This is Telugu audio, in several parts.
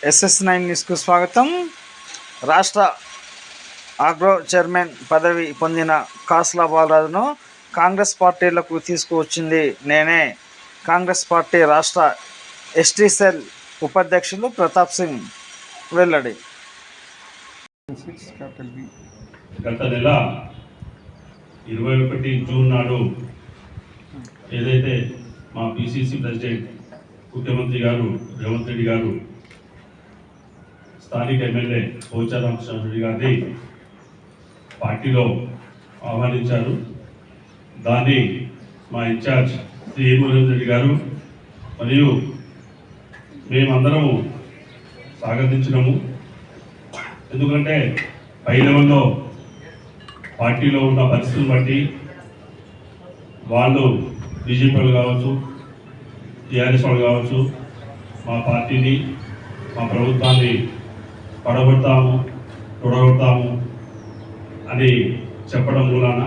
SS9 న్యూస్కు స్వాగతం. రాష్ట్ర ఆగ్రో చైర్మన్ పదవి పొందిన కాసుల బాలరాజును కాంగ్రెస్ పార్టీలకు తీసుకువచ్చింది నేనే. కాంగ్రెస్ పార్టీ రాష్ట్ర ఎస్టీ సెల్ ఉపాధ్యక్షులు ప్రతాప్ సింగ్ వెల్లడి. గత నెల 21 జూన్ నాడు ఏదైతే మా పిసిసి ప్రెసిడెంట్ ముఖ్యమంత్రి గారు రేవంత్ రెడ్డి గారు స్థానిక ఎమ్మెల్యే పోచారం రెడ్డి గారిని పార్టీలో ఆహ్వానించారు. దాన్ని మా ఇన్ఛార్జ్ శ్రీ రేవంత్ రెడ్డి గారు మరియు మేమందరము స్వాగతించినాము. ఎందుకంటే పై లెవెల్లో పార్టీలో ఉన్న పరిస్థితులను బట్టి వాళ్ళు బీజేపీ వాళ్ళు కావచ్చు, టీఆర్ఎస్ వాళ్ళు కావచ్చు, మా పార్టీని మా ప్రభుత్వాన్ని పడగొడతాము తొడగొడతాము అని చెప్పడం మూలాన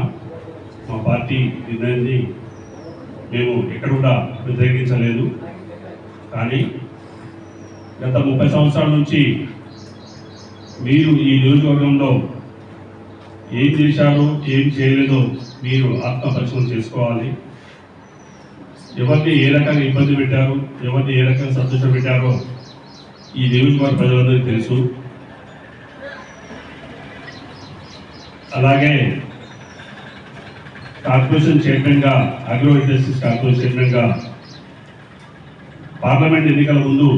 మా పార్టీ నిర్ణయాన్ని మేము ఎక్కడ కూడా వ్యతిరేకించలేదు. కానీ గత 30 సంవత్సరాల నుంచి మీరు ఈ నియోజకవర్గంలో ఏం చేశారో ఏం చేయలేదో మీరు ఆత్మపరిశీలన చేసుకోవాలి. ఎవరిని ఏ రకంగా ఇబ్బంది పెట్టారు, ఎవరిని ఏ రకంగా సంతోషం పెట్టారో ఈ నియోజకవర్గ ప్రజలందరికీ తెలుసు. అలాగే కార్పొరేషన్ చైర్మన్గా, అగ్రో ఇండస్ట్రీస్ కార్పొరేషన్ చైర్మన్గా పార్లమెంట్ ఎన్నికల ముందు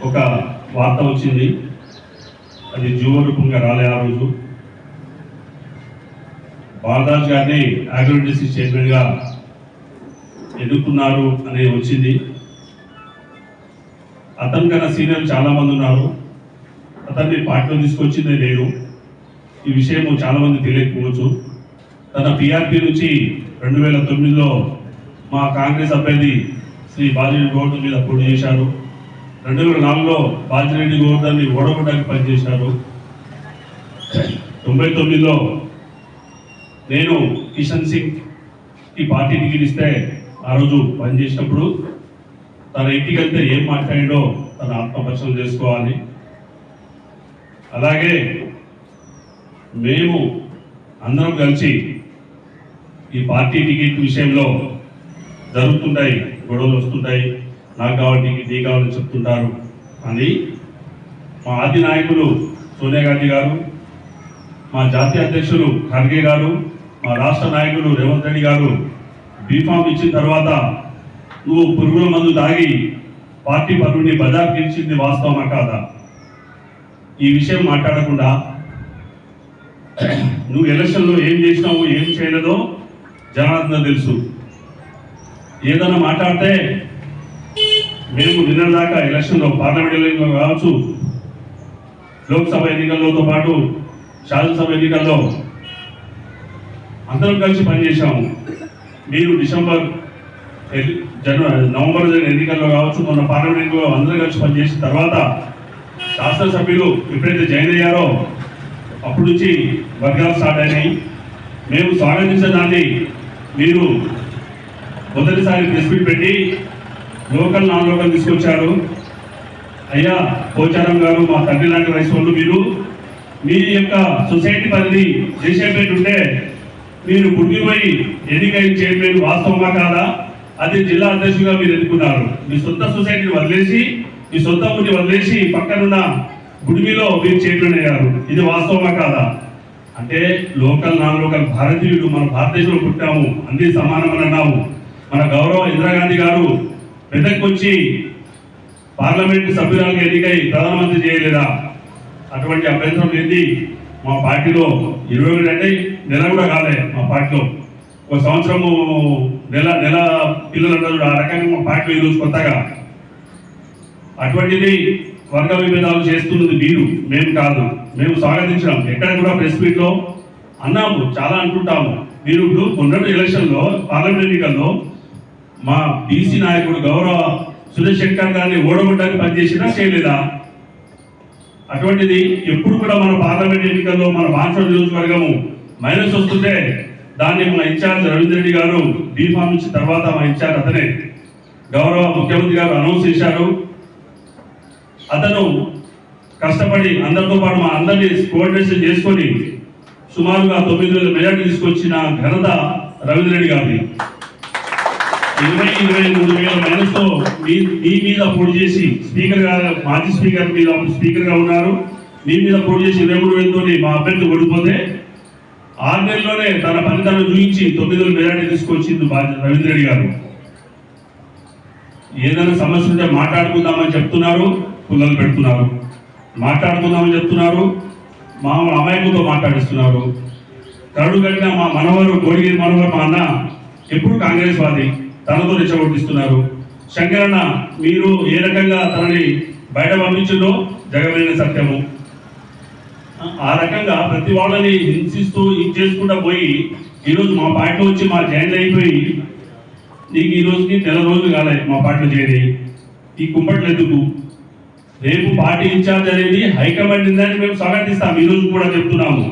ఒక వార్త వచ్చింది. అది జీవో రూపంగా రాలే. ఆ రోజు బాలరాజ్ గారిని అగ్రో ఇండస్ట్రీస్ చైర్మన్గా ఎన్నుకున్నారు అనేది వచ్చింది. అతని కన్నా సీనియర్లు చాలామంది ఉన్నారు. అతన్ని పార్టీలో తీసుకొచ్చిందే నేను. ఈ విషయం చాలామంది తెలియకపోవచ్చు. తన పిఆర్పి నుంచి 2009లో మా కాంగ్రెస్ అభ్యర్థి శ్రీ బాజిరెడ్డి గౌడ్ మీద పోటీ చేశారు. 2004లో బాజిరెడ్డి గౌడ్ని ఓడగొట్టడానికి పనిచేశారు. 99లో నేను కిషన్ సింగ్ ఈ పార్టీ టికెట్ ఇస్తే ఆ రోజు పనిచేసినప్పుడు తన ఇంటికి వెళ్తే ఏం మాట్లాడిండో తన ఆత్మపరిశీలన చేసుకోవాలి. అలాగే మేము అందరం కలిసి ఈ పార్టీ టికెట్ విషయంలో జరుగుతుంటాయి, గొడవలు వస్తుంటాయి. నాకు కావాలి టికెట్, నీ కావాలని చెప్తుంటారు. అని మా ఆది నాయకులు సోనియా గాంధీ గారు, మా జాతీయ అధ్యక్షులు ఖర్గే గారు, మా రాష్ట్ర నాయకులు రేవంత్ రెడ్డి గారు బీఫామ్ ఇచ్చిన తర్వాత నువ్వు పురుగుల మందు తాగి పార్టీ పరువుని బజార్కి ఇచ్చింది వాస్తవమా కాదా? ఈ విషయం మాట్లాడకుండా నువ్వు ఎలక్షన్లో ఏం చేసినావు ఏం చేయలేదో జనార్దన్ తెలుసు. ఏదైనా మాట్లాడితే మేము నిన్నదాకా ఎలక్షన్లో పార్లమెంట్ ఎన్నికల్లో కావచ్చు, లోక్సభ ఎన్నికలతో పాటు శాసనసభ ఎన్నికల్లో అందరం కలిసి పనిచేశాము. మీరు నవంబర్ ఎన్నికల్లో కావచ్చు, మొన్న పార్లమెంట్ ఎన్నికల్లో అందరూ కలిసి పనిచేసిన తర్వాత శాసనసభ్యులు ఎప్పుడైతే జాయిన్ అయ్యారో అప్పటి నుంచి వర్గాలు స్టార్ట్ అయినాయి. మేము స్వాగతించడాన్ని మీరు మొదటిసారి ప్రెస్ మీట్ పెట్టి లోకల్ నాన్ లోకల్ తీసుకొచ్చారు. అయ్యా పోచారం గారు, మా తండ్రి లాంటి వయసు వాళ్ళు, మీరు మీ యొక్క సొసైటీ పరిధి చేసేపేట ఉంటే మీరు పుట్టిపోయి ఎన్నికైన చైర్మన్ వాస్తవమా కాదా? అది జిల్లా అధ్యక్షుడిగా మీరు ఎన్నుకున్నారు. మీ సొంత సొసైటీని వదిలేసి, మీ సొంత ఊరిని వదిలేసి పక్కనున్న గుడిమిలో మీరు చైర్మన్ అయ్యారు. ఇది వాస్తవమా కాదా? అంటే లోకల్ నాన్ లోకల్ భారతీయులు, మన భారతదేశంలో పుట్టాము, అన్ని సమానమని అన్నాము. మన గౌరవ ఇందిరాగాంధీ గారు మెదక్కి వచ్చి పార్లమెంట్ సభ్యురాలుగా ఎన్నికై ప్రధానమంత్రి చేయలేదా? అటువంటి అభ్యంతరం ఏంది? మా పార్టీలో 20 అంటే నెల కూడా కాలే. మా పార్టీలో ఒక సంవత్సరము నెల పిల్లలు అంటారు. ఆ రకంగా మా పార్టీలో ఈరోజు కొత్తగా అటువంటిది వర్గ విభేదాలు చేస్తున్నది మీరు, మేము కాదు. మేము స్వాగతించినాం. ఎక్కడ కూడా ప్రెస్ మీట్లో అన్నాము, చాలా అంటుంటాము. మీరు ఇప్పుడు మొన్నటి ఎలక్షన్లో పార్లమెంట్ ఎన్నికల్లో మా బీసీ నాయకుడు గౌరవ సురేష్ శంకర్ గారిని ఓడగొట్టడానికి పనిచేసినా చేయలేదా? అటువంటిది ఎప్పుడు కూడా మన పార్లమెంట్ ఎన్నికల్లో మన బాన్సర్ నియోజకవర్గము మైనస్ వస్తుంటే దాన్ని మా ఇన్ఛార్జ్ రవీంద్ర రెడ్డి గారు బీఫామ్ ఇచ్చిన తర్వాత మా ఇన్ఛార్జ్ అతనే గౌరవ ముఖ్యమంత్రి గారు అనౌన్స్ చేశారు. అతను కష్టపడి అందరితో పాటు మా అందరినీ కోఆర్డినేషన్ చేసుకొని సుమారుగా 9,000 మెజార్టీ తీసుకొచ్చిన ఘనత రవీంద్ర రెడ్డి గారిని 23,000 మైనస్తో మీ మీద పోటీ చేసి స్పీకర్ గా మాజీ స్పీకర్ మీద స్పీకర్ గా ఉన్నారు. మీ మీద పోటీ చేసి 23,000 మా అభ్యర్థి ఓడిపోతే 6 నెలల్లోనే తన ఫలితాలను చూపించి 9,000 మెజార్టీ తీసుకొచ్చింది రవీంద్ర రెడ్డి గారు. ఏదైనా సమస్య ఉంటే మాట్లాడుకుందామని చెప్తున్నారు, పుల్లలు పెడుతున్నారు. మాట్లాడుకుందామని చెప్తున్నారు, మా అమాయకులతో మాట్లాడిస్తున్నారు. కరుడు కట్టిన మా మనవరు కోడిగిరి మనవరు మా అన్న ఎప్పుడు కాంగ్రెస్ వాది, తనతో రెచ్చగొట్టిస్తున్నారు. శంకరన్న మీరు ఏ రకంగా తనని బయట పంపించిందో జగమైన సత్యము. ఆ రకంగా ప్రతి వాళ్ళని హింసిస్తూ ఇది చేసుకుంటా పోయి ఈరోజు మా పార్టీలో వచ్చి మా జాయిన్ అయిపోయి నీకు ఈ రోజుకి నెల రోజులు కాలే మా పార్టీలో చేరి ఈ కుంపట్లు ఎందుకు? రేపు పార్టీ ఇన్ఛార్జ్ అనేది హైకమాండ్ ఉందని మేము స్వాగతిస్తాం. ఈ రోజు కూడా చెప్తున్నాము.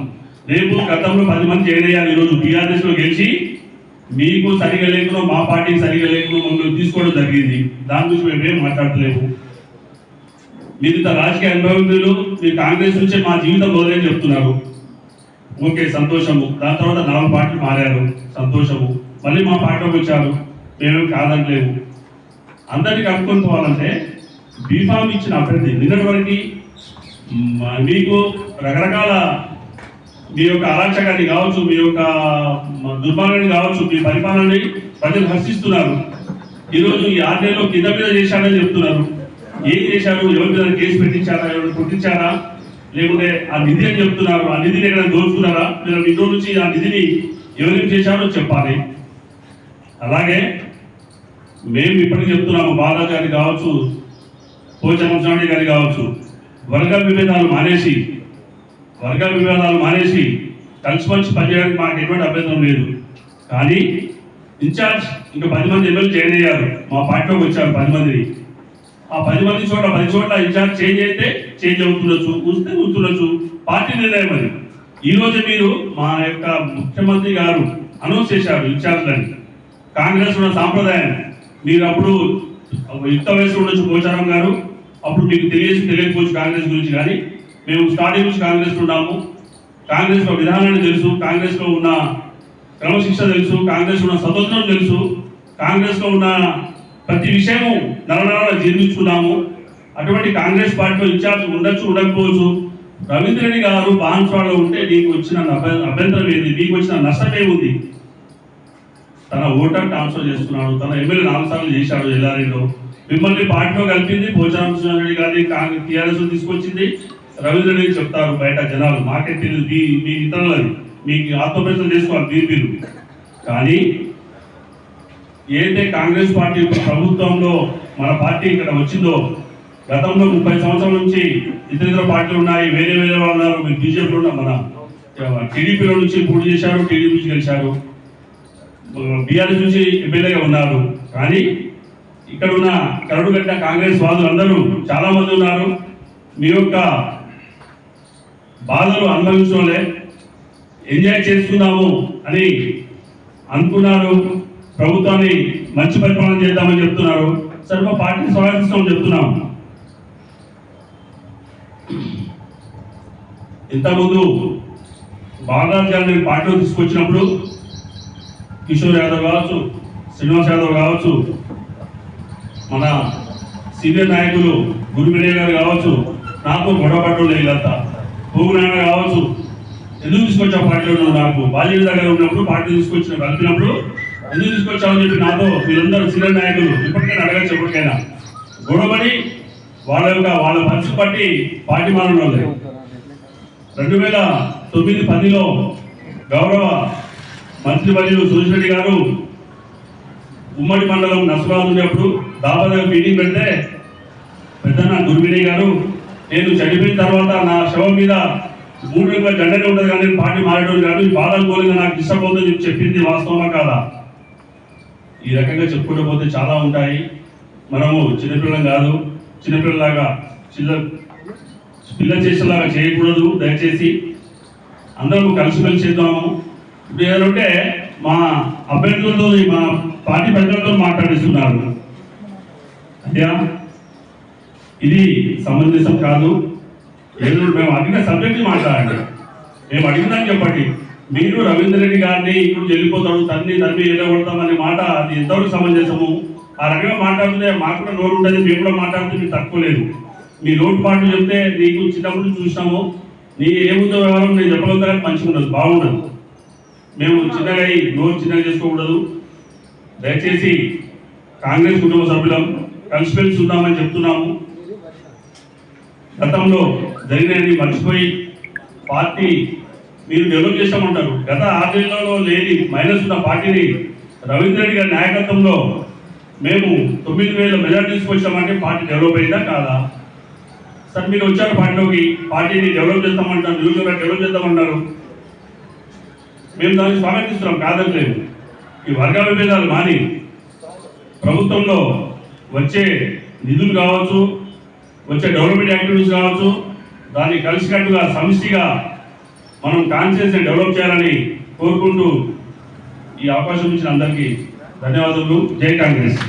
రేపు గతంలో 10 మంది జాయిన్ అయ్యారు. ఈరోజు టీఆర్ఎస్ లో గెలిచి మీకు సరిగా లేకుండా మా పార్టీకి సరిగా లేకుండా మమ్మల్ని తీసుకోవడం జరిగింది. దాని గురించి మేమేం మాట్లాడలేము. మీరు ఇంత రాజకీయ అనుభవజ్ఞులు, మీరు కాంగ్రెస్ నుంచే మా జీవితం మొదలని చెప్తున్నారు. ఓకే, సంతోషము. దాని తర్వాత 4 పార్టీలు మారారు, సంతోషము. మళ్ళీ మా పార్టీలోకి వచ్చారు, మేమేం కాదనలేము. అందరినీ కనుక్కొని పోవాలంటే బీఫామ్ ఇచ్చిన అభ్యర్థి నిన్నటి వరకు మీకు రకరకాల మీ యొక్క అరాచకాన్ని కావచ్చు, మీ యొక్క దుర్మార్గాన్ని కావచ్చు, మీ పరిపాలనని ప్రజలు హర్షిస్తున్నారు. ఈరోజు ఈ 6 నెలల్లో కింద మీద చేశారని చెప్తున్నారు. ఏం చేశారు? ఎవరి మీద కేసు పెట్టించారా? ఎవరు కొట్టించారా? లేకుంటే ఆ నిధి అని చెప్తున్నారు. ఆ నిధిని ఎక్కడ దోచుకున్నారా? మీరు ఇంట్లో నుంచి ఆ నిధిని ఎవరికి చేశారో చెప్పాలి. అలాగే మేము ఇప్పటికీ చెప్తున్నాము, బాలా గారి కావచ్చు, పోచమ్మ గారి కావచ్చు, వర్గ విభేదాలు మానేసి కలిసిమలిసి పనిచేయడానికి మాకు ఎటువంటి అభ్యంతరం లేదు. కానీ ఇన్ఛార్జ్ ఇంకా 10 మంది ఎమ్మెల్యే జాయిన్ అయ్యారు, మా పార్టీలోకి వచ్చారు 10 మందిని. ఆ 10 మంది చోట్ల 10 చోట్ల ఇన్ఛార్జ్ చేంజ్ అయితే చేంజ్ అవుతుండొచ్చు, ఉంటుండొచ్చు, పార్టీ నిర్ణయం అది. ఈ రోజు మీరు మా యొక్క ముఖ్యమంత్రి గారు అనౌన్స్ చేశారు ఇన్ఛార్జ్లని. కాంగ్రెస్ ఉన్న సాంప్రదాయం మీరు అప్పుడు యుక్త వయసు ఉండొచ్చు పోచారం గారు, అప్పుడు మీకు తెలియకపోవచ్చు కాంగ్రెస్ గురించి. కానీ మేము స్టార్టింగ్ నుంచి కాంగ్రెస్ ఉన్నాము. కాంగ్రెస్ లో విధానాన్ని తెలుసు, కాంగ్రెస్ లో ఉన్న క్రమశిక్షణ తెలుసు, కాంగ్రెస్ ఉన్న స్వతంత్రం తెలుసు, కాంగ్రెస్ లో ఉన్న ప్రతి విషయము నరనరాల జీర్ణించుకున్నాము. అటువంటి కాంగ్రెస్ పార్టీలో ఇన్ఛార్జ్ ఉండొచ్చు, ఉండకపోవచ్చు. రవీంద్ర రెడ్డి గారు బాన్స్వాడలో ఉంటే నీకు వచ్చిన అభ్యంతరం ఏంది? నీకు వచ్చిన నష్టం ఏముంది? తన ఓటర్ ట్రాన్స్ఫర్ చేస్తున్నాడు, తన ఎమ్మెల్యే 4 సార్లు చేశాడు ఎల్లారెడ్డిలో. మిమ్మల్ని పార్టీలో కలిపింది పోచారం రెడ్డి గారిని టీఆర్ఎస్ తీసుకొచ్చింది. రవీంద్ర రెడ్డి చెప్తారు బయట జనాలు, మాకే తెలియదు, మీ ఇతరులని మీకు ఆత్మప్రశ్న చేసుకోవాలి మీరు. కానీ ఏదైతే కాంగ్రెస్ పార్టీ ప్రభుత్వంలో మన పార్టీ ఇక్కడ వచ్చిందో, గతంలో 30 సంవత్సరాల నుంచి ఇతర పార్టీలు ఉన్నాయి, వేరే వాళ్ళు ఉన్నారు. మీరు బీజేపీలో ఉన్న మన టీడీపీలో నుంచి పోటీ చేశారు, టీడీపీ నుంచి గెలిచారు, బీఆర్ఎస్ నుంచి ఎమ్మెల్యేగా ఉన్నారు. కానీ ఇక్కడ ఉన్న కరడు కట్టిన కాంగ్రెస్ వాదులు అందరూ చాలా మంది ఉన్నారు. మీ యొక్క బాధలు అనుభవించలే, ఎంజాయ్ చేస్తున్నాము అని అనుకున్నారు. ప్రభుత్వాన్ని మంచి పరిపాలన చేద్దామని చెప్తున్నారు. సరే, మా పార్టీని స్వాగతిస్తామని చెప్తున్నాం. ఇంతకుముందు బాలరాజ్ గారిని పార్టీలో తీసుకొచ్చినప్పుడు కిషోర్ యాదవ్ కావచ్చు, శ్రీనివాస్ యాదవ్ కావచ్చు, మన సీనియర్ నాయకులు గురువినయ్ గారు కావచ్చు, నాకు గొడవపడ్డ వీళ్ళంతా పోగునాయన కావచ్చు, ఎందుకు తీసుకొచ్చా పార్టీలో నాకు బాల్యం దగ్గర ఉన్నప్పుడు పార్టీ కలిపినప్పుడు ఎందుకు తీసుకొచ్చామని చెప్పి నాతో వీళ్ళందరూ సీనియర్ నాయకులు ఇప్పటికైనా అడగచ్చు. ఎప్పటికైనా గొడవపడి వాళ్ళ పరిస్థితి బట్టి పార్టీ మారడం లేదు. 2009-10లో గౌరవ మంత్రి వర్యులు సురేష్ రెడ్డి గారు ఉమ్మడి మండలం నర్సరాజు ఉన్నప్పుడు దాదాపు మీటింగ్ పెడితే పెద్దన్న గురువినయ్ గారు, నేను చనిపోయిన తర్వాత నా శవం మీద 3 రంగుల జెండానే ఉంటుంది కానీ నేను పార్టీ మారడం కాదు, ఈ బాధలు పోలేదు, నాకు డిస్టర్బ్ అవుతుందని చెప్పింది వాస్తవమా కాదా? ఈ రకంగా చెప్పుకుంటూ పోతే చాలా ఉంటాయి. మనము చిన్నపిల్లలం కాదు, చిన్నపిల్లలాగా పిల్ల చేసేలాగా చేయకూడదు. దయచేసి అందరూ కలిసిమెలిసి చేద్దాము. ఇప్పుడు ఏదంటే మా అభ్యర్థులతో మా పార్టీ పెద్దలతో మాట్లాడిస్తున్నారు. అయ్యా ఇది సమంజసం కాదు. ఏదో మేము అడిగిన సబ్జెక్ట్ మాట్లాడండి, మేము అడిగిందని చెప్పండి. మీరు రవీందర్ రెడ్డి గారిని ఇప్పుడు వెళ్ళిపోతాడు తన్ని ఏదో కొడతామనే మాట అది ఎంతవరకు సమంజసము? ఆ రకంగా మాట్లాడితే మాకు కూడా నోరు ఉంటుంది, మేము కూడా మాట్లాడితే మీకు తక్కువ లేదు. మీ లోటుపాట్లు చెప్తే నీకు చిన్నప్పుడు చూసినాము, నీ ఏముందో వ్యవహారం నేను చెప్పగలుగుతా కానీ మంచిగా ఉండదు, బాగుండదు. మేము చిన్నగా నోరు చిన్నగా చేసుకోకూడదు. దయచేసి కాంగ్రెస్ కుటుంబ సభ్యులం కలిసిమెలిసి ఉందామని చెప్తున్నాము. గతంలో జరిగినవి మర్చిపోయి పార్టీ మీరు డెవలప్ చేస్తామంటారు. గత 6 నెలలలో లేని మైనస్ ఉన్న పార్టీని రవీంద్ర రెడ్డి గారి నాయకత్వంలో మేము 9,000 మెజార్టీ తీసుకొచ్చామంటే పార్టీ డెవలప్ అయిందా కాదా? సార్ మీరు వచ్చారు పార్టీలోకి, పార్టీని డెవలప్ చేస్తామంటారు, నియోజకవర్గం డెవలప్ చేస్తామంటారు. మేము దాన్ని స్వాగతిస్తున్నాం, కాదట్లేదు. ఈ వర్గ విభేదాలు మాని ప్రభుత్వంలో వచ్చే నిధులు కావచ్చు, వచ్చే డెవలప్మెంట్ యాక్టివిటీస్ కావచ్చు, దాన్ని కలిసికట్టుగా సమిష్టిగా మనం కాన్షియస్ని డెవలప్ చేయాలని కోరుకుంటూ ఈ అవకాశం ఇచ్చిన అందరికీ ధన్యవాదాలు. జై కాంగ్రెస్.